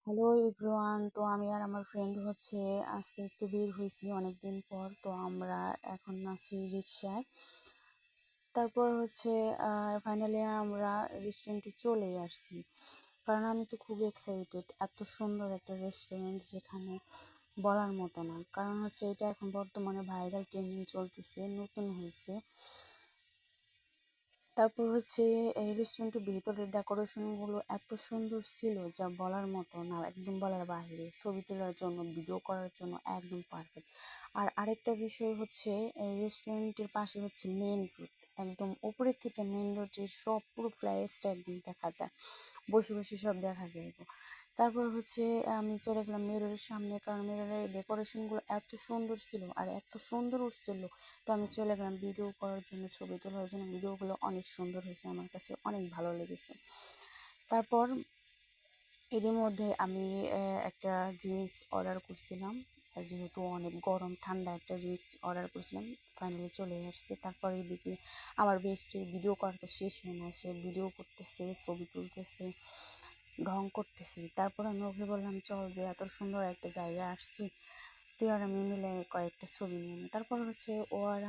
Hello everyone, তো আমি আর আমার ফ্রেন্ড আজকে একটু বের হয়েছি অনেকদিন পর। তো আমরা এখন আছি রিক্সায়। তারপর ফাইনালি আমরা রেস্টুরেন্টে চলে আসছি, কারণ আমি তো খুব এক্সাইটেড। এত সুন্দর একটা রেস্টুরেন্ট যেখানে বলার মতো না। কারণ এটা এখন বর্তমানে ভাইরাল ট্রেন্ডিং চলতেছে, নতুন হয়েছে। তারপর এই রেস্টুরেন্টের ভিতরের ডেকোরেশনগুলো এত সুন্দর ছিল যা বলার মতো না, একদম বলার বাইরে। ছবি তোলার জন্য, ভিডিও করার জন্য একদম পারফেক্ট। আর আরেকটা বিষয় এই রেস্টুরেন্টের পাশে মেন রোড। একদম উপরের থেকে মেন রোডের সব পুরো প্লেসটা একদম দেখা যায়, বসে বসে সব দেখা যায়। তারপর আমি চলে গেলাম মিররের সামনে, কারণ মিররের ডেকোরেশনগুলো এত সুন্দর ছিল আর এত সুন্দর উঠছিল। তো আমি চলে গেলাম ভিডিও করার জন্য, ছবি তোলার জন্য। ভিডিওগুলো অনেক সুন্দর হয়েছে, আমার কাছে অনেক ভালো লেগেছে। তারপর এরই মধ্যে আমি একটা ড্রিঙ্কস অর্ডার করছিলাম, যেহেতু অনেক গরম, ঠান্ডা একটা ড্রিঙ্কস অর্ডার করছিলাম। ফাইনালি চলে আসছে। তারপর এদিকে আমার বেস্টের ভিডিও করাটা শেষ হয় না, সে ভিডিও করতেছে, ছবি তুলতেছে, ঢং করতেছি। তারপর আমি ওকে বললাম, চল, যে এত সুন্দর একটা জায়গা আসছি, তুই আর আমি মিলে কয়েকটা ছবি নিয়ে নিই। তারপর ও আর